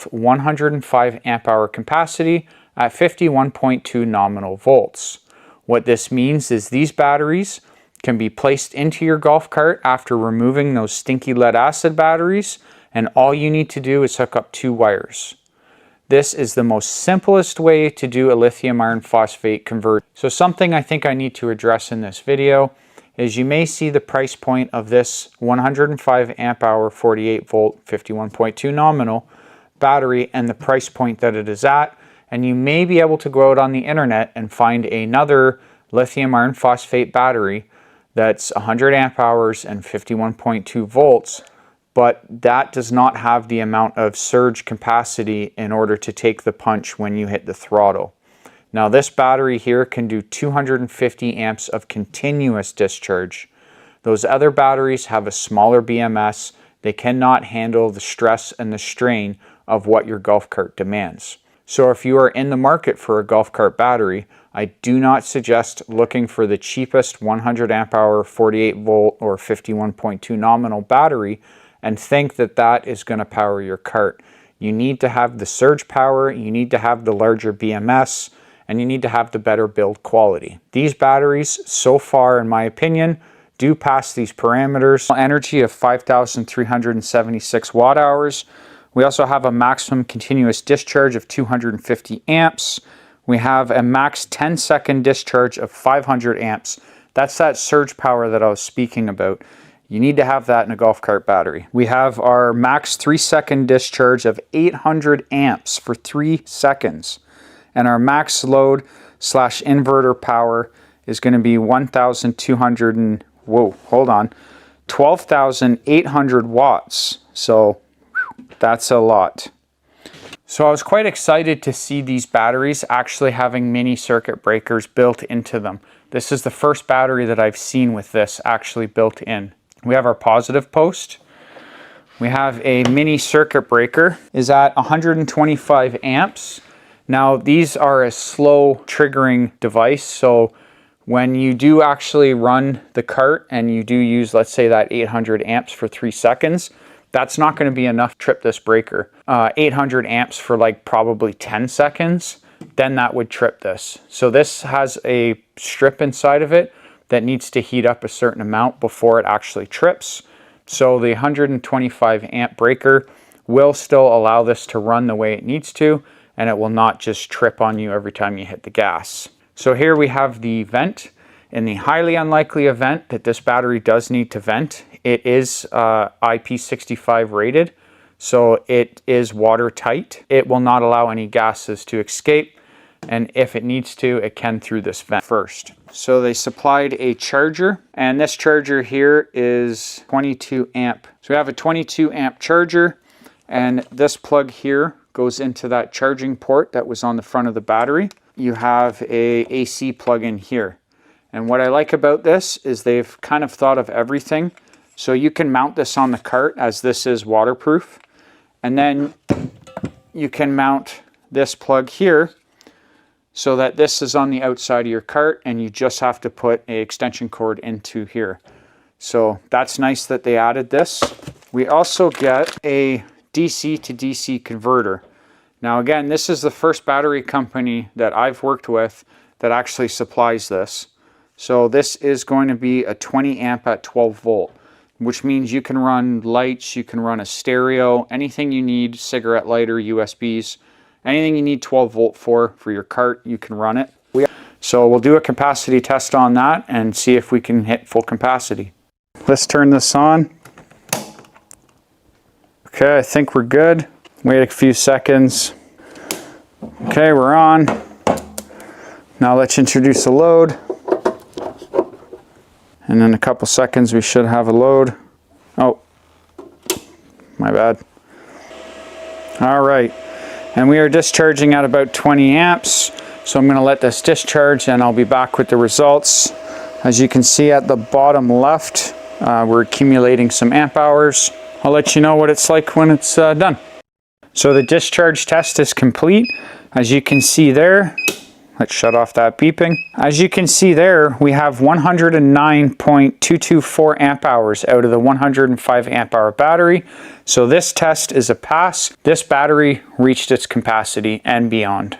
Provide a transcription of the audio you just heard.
have 105 amp hour capacity at 51.2 nominal volts. What this means is these batteries can be placed into your golf cart after removing those stinky lead acid batteries, and all you need to do is hook up 2 wires. This is the most simplest way to do a lithium iron phosphate converter. So something I think I need to address in this video is you may see the price point of this 105 amp hour 48 volt 51.2 nominal battery and the price point that it is at, and you may be able to go out on the internet and find another lithium iron phosphate battery that's 100 amp hours and 51.2 volts, but that does not have the amount of surge capacity in order to take the punch when you hit the throttle. Now this battery here can do 250 amps of continuous discharge. Those other batteries have a smaller BMS. They cannot handle the stress and the strain of what your golf cart demands. So if you are in the market for a golf cart battery, I do not suggest looking for the cheapest 100 amp hour 48 volt or 51.2 nominal battery and think that that is going to power your cart. You need to have the surge power, you need to have the larger BMS, and you need to have the better build quality. These batteries, so far in my opinion, do pass these parameters. Energy of 5,376 watt hours. We also have a maximum continuous discharge of 250 amps. We have a max 10-second discharge of 500 amps. That's that surge power that I was speaking about. You need to have that in a golf cart battery. We have our max 3-second discharge of 800 amps for 3 seconds. And our max load / inverter power is going to be 12,800 watts. So that's a lot. So I was quite excited to see these batteries actually having mini circuit breakers built into them. This is the first battery that I've seen with this actually built in. We have our positive post. We have a mini circuit breaker, is at 125 amps. Now these are a slow triggering device, so when you do actually run the cart and you do use, let's say, that 800 amps for 3 seconds, that's not going to be enough to trip this breaker. 800 amps for like probably 10 seconds, then that would trip this. So this has a strip inside of it that needs to heat up a certain amount before it actually trips. So the 125 amp breaker will still allow this to run the way it needs to, and it will not just trip on you every time you hit the gas. So here we have the vent. In the highly unlikely event that this battery does need to vent, it is IP65 rated, so it is watertight. It will not allow any gases to escape, and if it needs to, it can through this vent first. So they supplied a charger, and this charger here is 22 amp. So we have a 22 amp charger, and this plug here goes into that charging port that was on the front of the battery. You have a AC plug in here. And what I like about this is they've kind of thought of everything. So you can mount this on the cart, as this is waterproof. And then you can mount this plug here so that this is on the outside of your cart and you just have to put an extension cord into here. So that's nice that they added this. We also get a DC to DC converter. Now again, this is the first battery company that I've worked with that actually supplies this. So this is going to be a 20 amp at 12 volt, which means you can run lights, you can run a stereo, anything you need, cigarette lighter, USBs, anything you need 12 volt for your cart, you can run it. So we'll do a capacity test on that and see if we can hit full capacity. Let's turn this on. Okay, I think we're good. Wait a few seconds. Okay, we're on. Now let's introduce a load. And in a couple seconds we should have a load. Oh, my bad. All right, and we are discharging at about 20 amps. So I'm going to let this discharge and I'll be back with the results. As you can see at the bottom left, we're accumulating some amp hours. I'll let you know what it's like when it's done. So the discharge test is complete. As you can see there, Let's shut off that beeping. As you can see there, we have 109.224 amp hours out of the 105 amp hour battery. So this test is a pass. This battery reached its capacity and beyond.